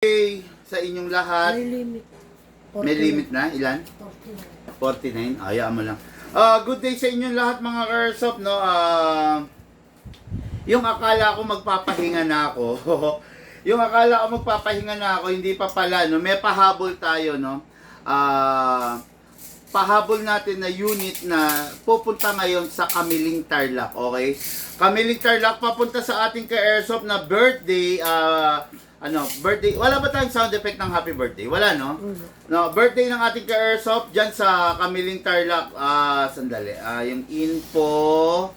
Okay, sa inyong lahat. May limit. May limit na? Ilan? 49. 49. Hayaan mo lang. Good day sa inyong lahat mga Airsoft, no? Yung akala ko magpapahinga na ako. Yung akala ko magpapahinga na ako, hindi pa pala, no? May pahabol tayo, no? Pahabol natin na unit na pupunta ngayon sa Kamiling Tarlac, okay? Kamiling Tarlac papunta sa ating ka-Airsoft na birthday, birthday. Wala ba tayong sound effect ng happy birthday? Wala, no? No, birthday ng ating ka-Airsoft dyan sa Kamiling Tarlac. Sandali. Yung info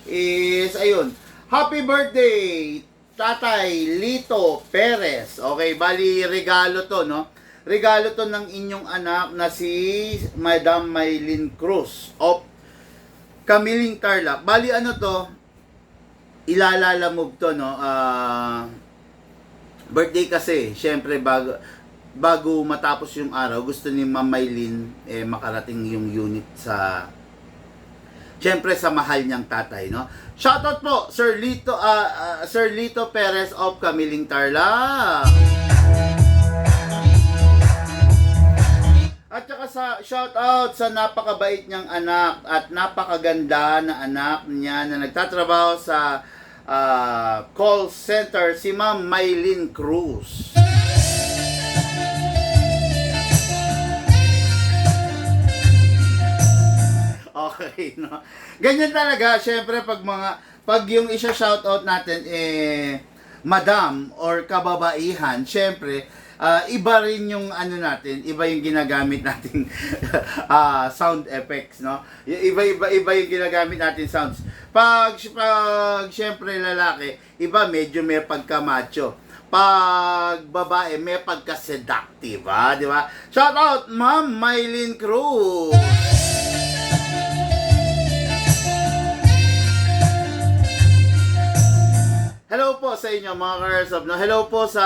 is, ayun. Happy birthday, Tatay Lito Perez. Okay, bali regalo to, no? Regalo to ng inyong anak na si Madam Maylin Cruz of Kamiling Tarlac. Bali ano to? Ilalalamog to, no? Birthday kasi, syempre bago matapos yung araw, gusto ni Ma'am Maylin makarating yung unit sa syempre sa mahal niyang tatay, no? Shoutout po Sir Lito Perez of Kamiling Tarlac. At saka sa shoutout sa napakabait niyang anak at napakaganda na anak niya na nagtatrabaho sa call center, si Ma'am Maylin Cruz. Okay, no? Ganyan talaga, syempre pag yung isa shoutout natin madam or kababaihan, syempre iba rin yung ano natin, iba yung ginagamit nating sound effects, no? Iba yung ginagamit natin sounds. Pag syempre lalaki, iba medyo may pagka-macho. Pag babae, may pagka-seductive, di ba? Shout out Ma'am Maylin Cruz. Hello po sa inyo mga ka-Airsoft, no? Hello po sa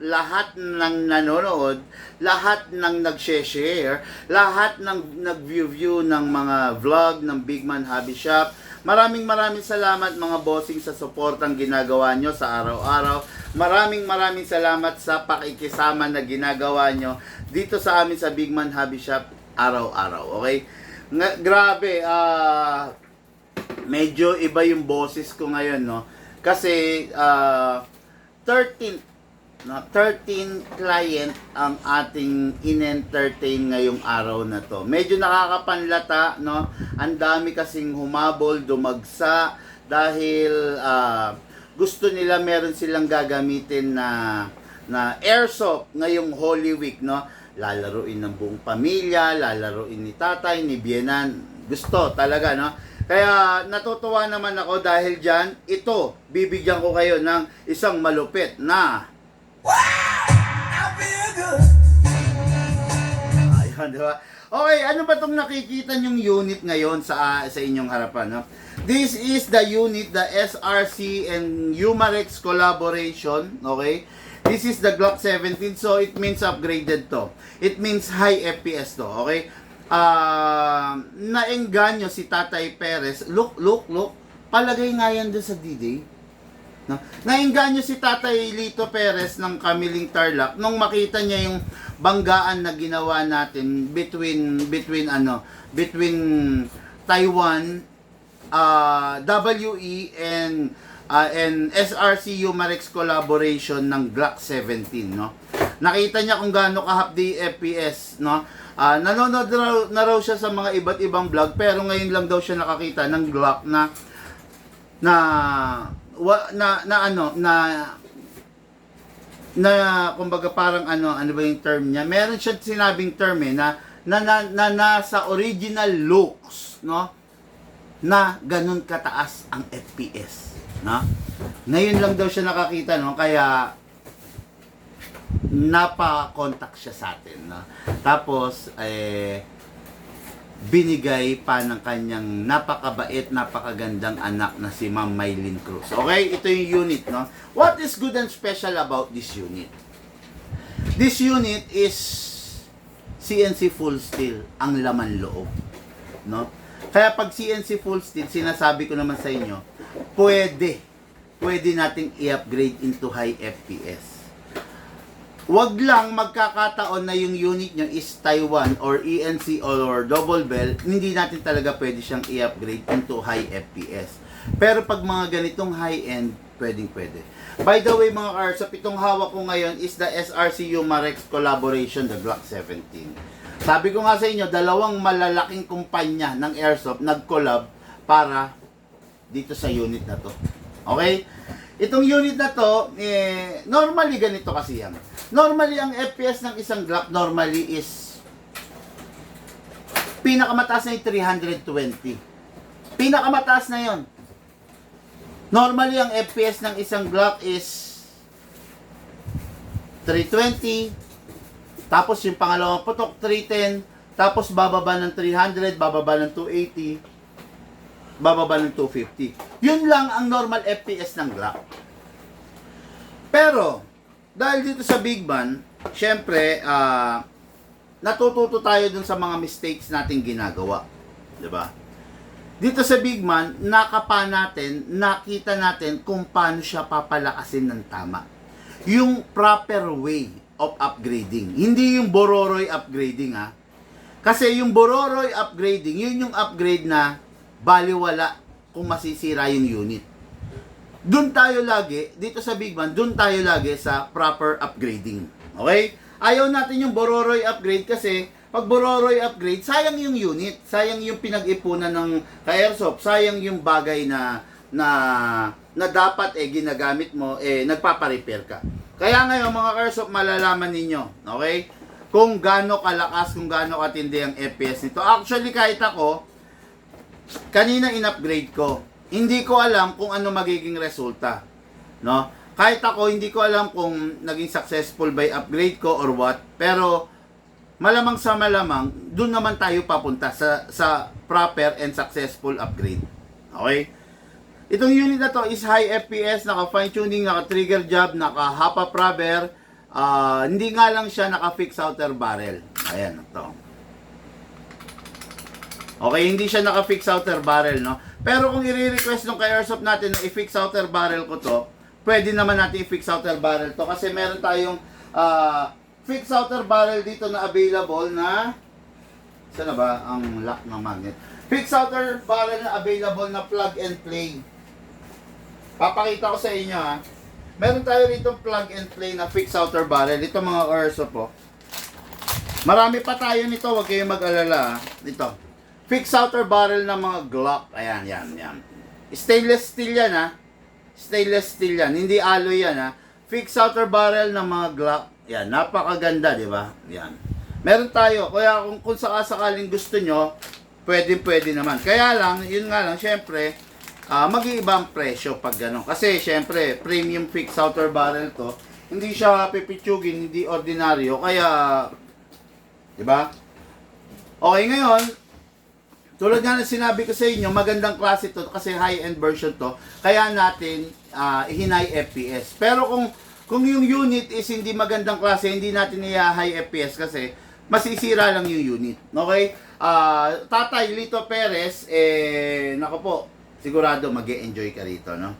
lahat ng nanonood, lahat ng nag-share, lahat ng nag-view ng mga vlog ng Big Man Hobby Shop. Maraming salamat mga bossing sa suportang ginagawa nyo sa araw-araw. Maraming salamat sa pakikisama na ginagawa nyo dito sa amin sa Big Man Hobby Shop araw-araw. Okay? Grabe, medyo iba yung boses ko ngayon, no? Kasi 13 client ang ating in-entertain ngayong araw na to. Medyo nakakapanlata, no? Ang dami kasing humabol, dumagsa dahil gusto nila meron silang gagamitin na airsoft ngayong Holy Week, no? Lalaruin ng buong pamilya, lalaruin ni tatay, ni biyenan. Gusto talaga, no? Kaya natutuwa naman ako dahil dyan, ito, bibigyan ko kayo ng isang malupit na ayun, diba? Okay, ano ba itong nakikita nyong unit ngayon sa inyong harapan, no? This is the unit, the SRC and Umarex collaboration, okay? This is the Glock 17, so it means upgraded to. It means high FPS to, okay? Naengganyo si Tatay Perez. Look. Palagay nga yan dun sa D-Day. No? Naengganyo si Tatay Lito Perez ng Kamiling Tarlac nung makita niya yung banggaan na ginawa natin between Taiwan, WE and SRC Umarex collaboration ng Glock 17, no? Nakita niya kung gaano ka-hapdi FPS, no? Nanonood na raw siya sa mga iba't ibang vlog, pero ngayon lang daw siya nakakita ng Glock na kumbaga parang ano ba yung term niya? Meron siya sinabing term na nasa original looks, no? Na ganun kataas ang FPS, no? Ngayon lang daw siya nakakita, no? Kaya napa-contact siya sa atin, no? Tapos binigay pa ng kanyang napakabait, napakagandang anak na si Ma'am Maylin Cruz. Okay, ito yung unit, no? What is good and special about this unit? This unit is CNC full steel ang laman loob, no? Kaya pag CNC full steel, sinasabi ko naman sa inyo, pwede nating i-upgrade into high FPS. wag lang magkakataon na yung unit nyo is Taiwan or ENC or double bell, hindi natin talaga pwede siyang i-upgrade into high FPS. Pero pag mga ganitong high-end, pwede. By the way mga Karsop, itong hawak ko ngayon is the SRCU Marex collaboration, the Glock 17. Sabi ko nga sa inyo, dalawang malalaking kumpanya ng Airsoft nag-collab para dito sa unit na to. Okay? Itong unit na to, normally ganito kasi yan. Normally, ang FPS ng isang Glock normally is pinakamataas na yung 320. Pinakamataas na yon. Normally, ang FPS ng isang Glock is 320. Tapos yung pangalawang putok, 310. Tapos bababa ng 300, bababa ng 280. Bababa ng 250. Yun lang ang normal FPS ng Glock. Pero, dahil dito sa Big Man, syempre, natututo tayo dun sa mga mistakes nating ginagawa. Diba? Dito sa Big Man, nakita natin kung paano siya papalakasin ng tama. Yung proper way of upgrading. Hindi yung bororoy upgrading, ha. Kasi yung bororoy upgrading, yun yung upgrade na baliwala kung masisira yung unit. Doon tayo lagi, dito sa Big Man, doon tayo lagi sa proper upgrading. Okay? Ayaw natin yung bororoy upgrade kasi pag bororoy upgrade, sayang yung unit, sayang yung pinag-ipunan ng ka-airsoft, sayang yung bagay na dapat ginagamit mo, nagpapa-repair ka. Kaya ngayon mga ka-airsoft, malalaman ninyo, okay? Kung gaano kalakas, kung gaano katindi ang FPS nito. Actually, kahit ako, kanina in-upgrade ko. Hindi ko alam kung ano magiging resulta. No? Kahit ako, hindi ko alam kung naging successful by upgrade ko or what. Pero, malamang sa malamang, dun naman tayo papunta sa proper and successful upgrade. Okay? Itong unit na to is high FPS, naka fine tuning, naka trigger job, naka hapa rubber. Hindi nga lang siya naka fix outer barrel. Ayan, ito. Okay, hindi siya naka fix outer barrel, no? Pero kung i-request nung ka-airsoft natin na i-fix outer barrel ko to, pwede naman natin i-fix outer barrel to kasi meron tayong fix outer barrel dito na available na saan na ba ang lock ng magnet? Fix outer barrel na available na plug and play. Papakita ko sa inyo, ha. Meron tayo rito plug and play na fix outer barrel. Ito mga airsoft po. Marami pa tayo nito, huwag kayong mag-alala, ha. Ito. Fix outer barrel ng mga Glock. Ayan, yan. Stainless steel yan, ha. Stainless steel yan. Hindi alloy yan, ha. Fix outer barrel ng mga Glock. Yan, napakaganda, di ba? Yan. Meron tayo. Kaya kung sakasakaling gusto nyo, pwede naman. Kaya lang, yun nga lang, syempre, mag-iiba ang presyo pag gano'n. Kasi, syempre, premium fix outer barrel to. Hindi siya pipitsugin, hindi ordinaryo. Kaya, di ba? Okay, ngayon, tulad nga na sinabi ko sa inyo, magandang klase to kasi high-end version to. Kaya natin i-high FPS. Pero kung yung unit is hindi magandang klase, hindi natin i-high FPS kasi masisira lang yung unit. Okay? Tatay Lito Perez, nako po, sigurado mag-e-enjoy ka rito, no?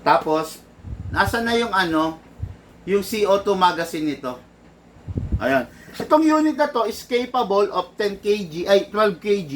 Tapos, nasa na yung yung CO2 magazine nito. Ayan. Itong unit na to is capable of 10 kg, 12 kg,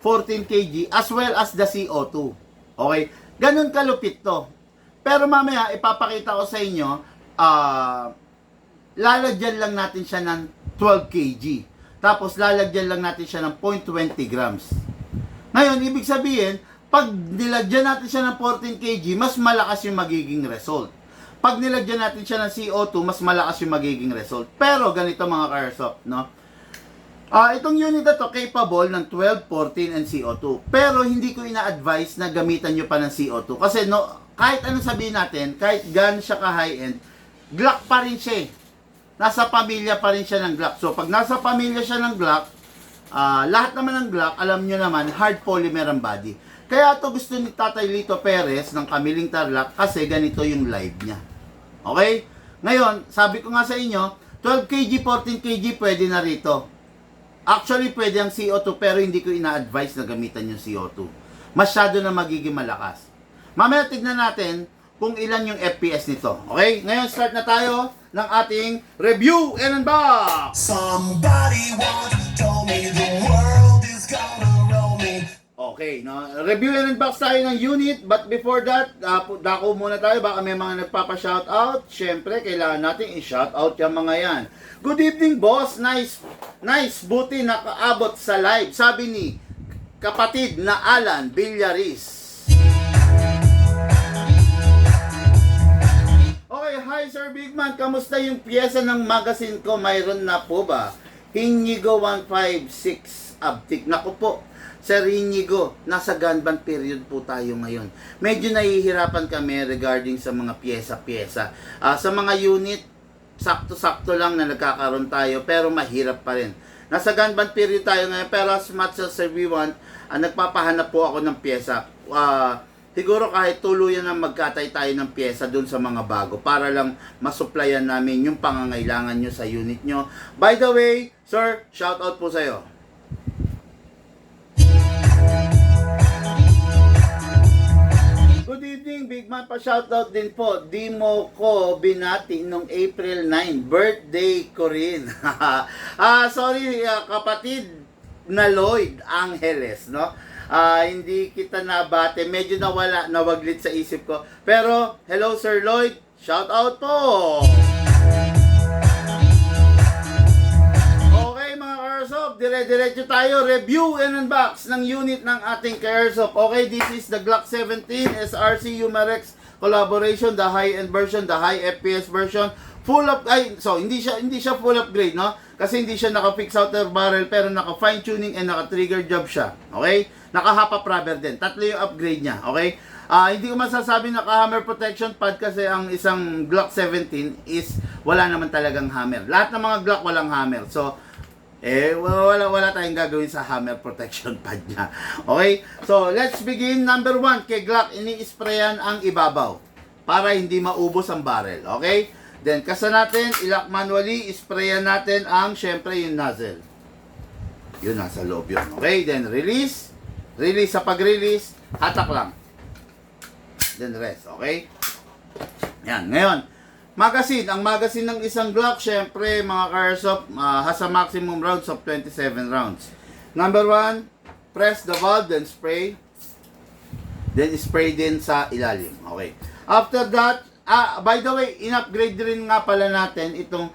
14 kg, as well as the CO2. Okay? Ganun kalupit to. Pero mamaya, ipapakita ko sa inyo, lalagyan lang natin siya ng 12 kg. Tapos, lalagyan lang natin siya ng 0.20 grams. Ngayon, ibig sabihin, pag nilagyan natin siya ng 14 kg, mas malakas yung magiging result. Pag nilagyan natin siya ng CO2, mas malakas yung magiging result. Pero, ganito mga ka-airsoft, no? Itong unit na to capable ng 12, 14, and CO2. Pero hindi ko ina-advise na gamitan nyo pa ng CO2. Kasi kahit anong sabihin natin, kahit gan siya ka high-end, Glock pa rin siya. Nasa pamilya pa rin siya ng Glock. So pag nasa pamilya siya ng Glock, lahat naman ng Glock, alam nyo naman, hard polymer ang body. Kaya ito gusto ni Tatay Lito Perez ng Kamiling Tarlac kasi ganito yung live niya. Okay? Ngayon, sabi ko nga sa inyo, 12 kg, 14 kg pwede na rito. Actually, pwede ang CO2 pero hindi ko ina-advise na gamitan yung CO2. Masyado na magiging malakas. Mamaya tignan natin kung ilan yung FPS nito. Okay? Ngayon, start na tayo. ng ating review and unbox. Somebody once told me the world is gonna roll me. Okay, no? Review and unbox tayo ng unit, but before that, dako muna tayo, baka may mga nagpapa-shoutout. Siyempre, kailangan natin i-shoutout yung mga yan. Good evening, boss. Nice, buti nakaabot sa live. Sabi ni kapatid na Alan Villaris. Okay, hi Sir Bigman, kamusta yung pyesa ng magazine ko? Mayroon na po ba? Hinigo 156 Abtik. Naku po, Sir Hinigo, nasa gunban period po tayo ngayon. Medyo nahihirapan kami regarding sa mga pyesa-pyesa. Sa mga unit, sakto-sakto lang na nagkakaroon tayo, pero mahirap pa rin. Nasa gunban period tayo ngayon, pero as much as everyone, nagpapahanap po ako ng pyesa. Siguro kahit tuluyan na magkatay tayo ng pyesa dun sa mga bago para lang masuplayan namin yung pangangailangan nyo sa unit nyo. By the way, sir, shout out po sa'yo. Good evening, Big Man. Pa-shoutout din po. Di mo ko binati nung April 9. Birthday ko rin. Sorry, kapatid na Lloyd Angeles, no? Hindi kita nabate. Medyo nawaglit sa isip ko. Pero, hello Sir Lloyd. Shout out po! Okay mga Airsoft, dire-diretso tayo. Review and unbox ng unit ng ating Airsoft. Okay, this is the Glock 17 SRC Umarex collaboration. The high-end version, the high FPS version. Hindi siya full upgrade, no? Kasi hindi siya naka-fix outer barrel, pero naka-fine tuning and naka-trigger job siya. Okay? Naka-hop-up rubber din. Tatlo yung upgrade niya. Okay? Hindi ko masasabi naka-hammer protection pad kasi ang isang Glock 17 is wala naman talagang hammer. Lahat ng mga Glock walang hammer. So, wala tayong gagawin sa hammer protection pad niya. Okay? So, let's begin. Number 1, kay Glock, ini-sprayan ang ibabaw para hindi maubos ang barrel. Okay? Then, kasa natin, ilock manually, sprayan natin ang, syempre, yung nozzle. Yun, nasa loob yun. Okay? Then, release. Release. Sa pag-release, hatak lang. Then, rest. Okay? Yan. Ngayon, magazine. Ang magazine ng isang Glock, syempre, mga Airsoft, has a maximum rounds of 27 rounds. Number 1, press the valve, then spray. Then, spray din sa ilalim. Okay. After that, by the way, in-upgrade rin nga pala natin itong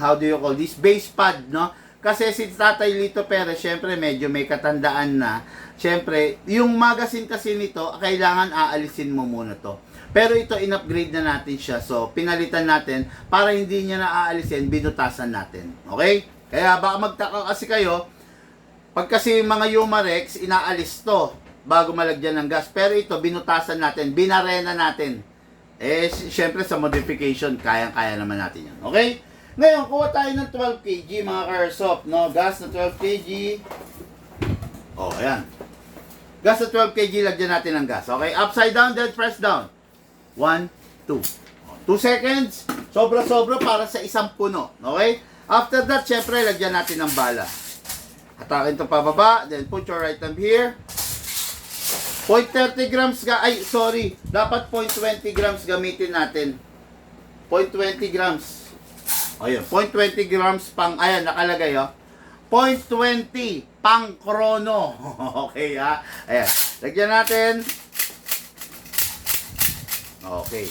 how do you call this, base pad, no? Kasi si Tatay Lito Perez, syempre medyo may katandaan na. Syempre, yung magazine kasi nito, kailangan aalisin mo muna to. Pero ito, in-upgrade na natin siya. So, pinalitan natin para hindi niya na aalisin, binutasan natin. Okay? Kaya baka magtaka kasi kayo, pag kasi mga Umarex, inaalis to bago malagyan ng gas. Pero ito, binutasan natin, binarena natin. Syempre sa modification, kayang-kaya naman natin yan. Okay? Ngayon, kuha tayo ng 12 kg, mga Airsoft, no? Gas na 12 kg. Oh, ayan. Gas na 12 kg, lagyan natin ng gas. Okay? Upside down, then press down. 1, 2. 2 seconds. Sobra-sobra para sa isang puno. Okay? After that, syempre, lagyan natin ng bala. Atakin ito pababa, then put your right thumb here. 0.30 grams dapat 0.20 grams gamitin natin. 0.20 grams. Ayun, 0.20 grams ayan, nakalagay, 0.20 pang krono. Okay, ha? Ayan, lagyan natin. Okay.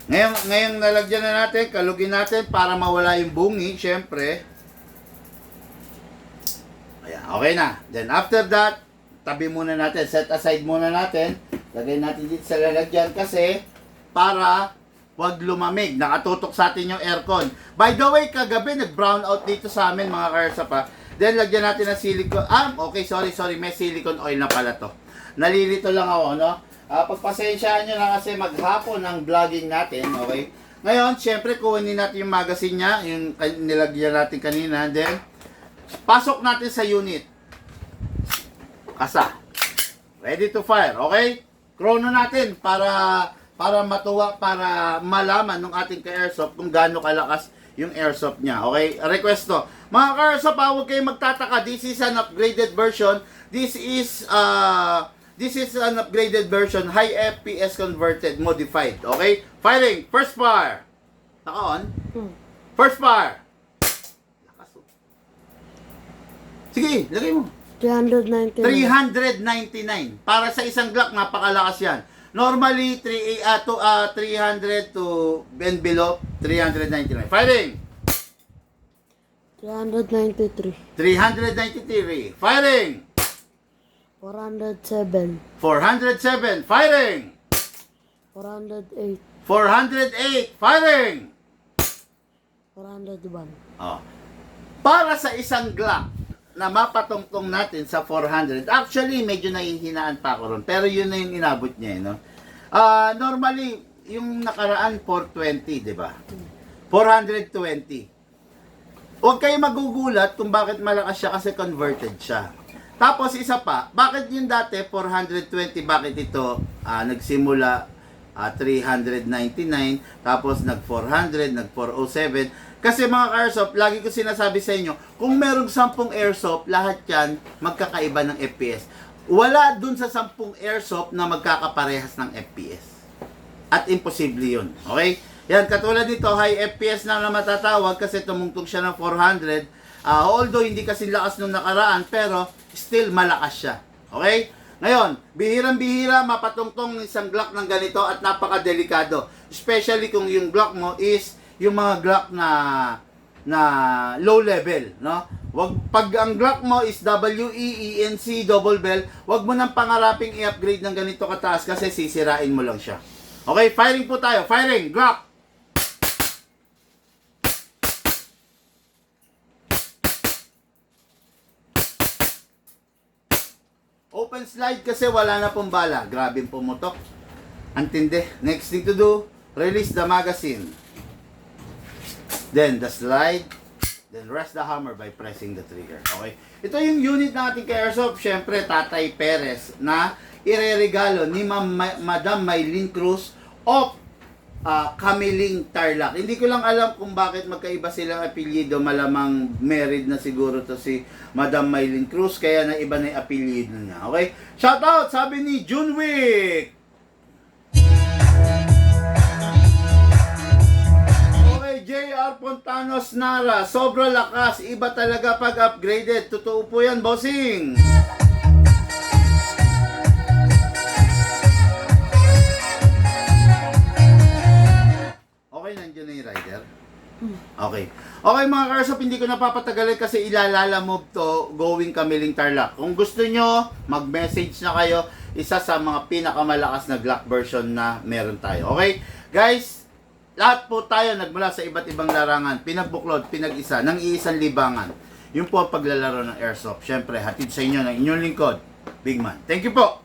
Ngayon nalagyan na natin, kalugin natin para mawala yung bungi, syempre. Ayan, okay na. Then after that, tabi muna natin, set aside muna natin. Lagay natin dito sa lalagyan kasi para wag lumamig. Nakatutok sa atin yung aircon. By the way, kagabi nag-brown out dito sa amin mga Airsoft pa. Then lagyan natin ng silicone. Okay, sorry. May silicone oil na pala to. Nalilito lang ako, no? Pagpasensyaan nyo na kasi maghapon ang vlogging natin, okay? Ngayon, syempre, kunin natin yung magazine niya, yung nilagyan natin kanina. Then, pasok natin sa unit. Kasa. Ready to fire, okay? Chrono natin para matuwa, para malaman ng ating ka-airsoft kung gaano kalakas yung airsoft niya. Okay? Request to. Mga ka-airsoft, huwag kayong magtataka. This is an upgraded version. This this is an upgraded version, high FPS converted, modified. Okay? Firing, first fire. Naka-on? First fire. Lakas, oh. Sige, lagay mo. 399. 399. Para sa isang Glock, napakalakas yan. Normally, 300 to and below, 399. Firing! 393. 393. Firing! 407. 407. Firing! 408. 408. Firing! 401. Oh. Para sa isang Glock na mapatungtong natin sa 400, actually medyo nahihinaan pa ako ron, pero yun na yung inabot niya, no? Normally, yung nakaraan 420, di ba? 420. Huwag kayo magugulat kung bakit malakas siya kasi converted siya. Tapos isa pa, bakit yung dati 420, bakit ito nagsimula 399, tapos nag 400, nag 407. Kasi mga airsoft, lagi ko sinasabi sa inyo, kung merong 10 airsoft, lahat yan magkakaiba ng FPS. Wala dun sa 10 airsoft na magkakaparehas ng FPS. At imposible yun. Okay? Yan, katulad nito, high FPS na matatawag kasi tumungtong siya ng 400. Although hindi kasi lakas nung nakaraan, pero still malakas siya. Okay? Ngayon, bihirang-bihira mapatungtong isang Glock ng ganito at napakadelikado. Especially kung yung Glock mo is yung mga Glock na low level, no? Pag ang Glock mo is WE-ENC double bell, wag mo nang pangaraping i-upgrade ng ganito kataas kasi sisirain mo lang siya. Okay, firing po tayo. Firing, Glock. Open slide kasi wala na pong bala. Grabe yung pumutok. Antindi. Next thing to do, release the magazine. Then the slide, then rest the hammer by pressing the trigger. Okay? Ito yung unit natin kay Airsoft, syempre Tatay Perez na ireregalo ni Madam Maylene Cruz of Kamiling Tarlac. Hindi ko lang alam kung bakit magkaiba silang apelyido, malamang married na siguro to si Madam Maylene Cruz kaya na iba na yung apelyido niya. Okay? Shout out, sabi ni Junwick. JR Pontanos Nara, sobrang lakas, iba talaga pag upgraded. Totoo po yan, bossing. Okay, nandiyan na yung rider. Okay. Okay mga Karsop, hindi ko napapatagalin kasi ilalala move to going Kamiling Tarlac. Kung gusto nyo, mag-message na kayo. Isa sa mga pinakamalakas na Glock version na meron tayo. Okay? Guys, lahat po tayo nagmula sa iba't ibang larangan, pinagbuklod, pinag-isa, ng iisang libangan. Yun po ang paglalaro ng Airsoft. Siyempre, hatid sa inyo ng inyong lingkod, Big Man. Thank you po!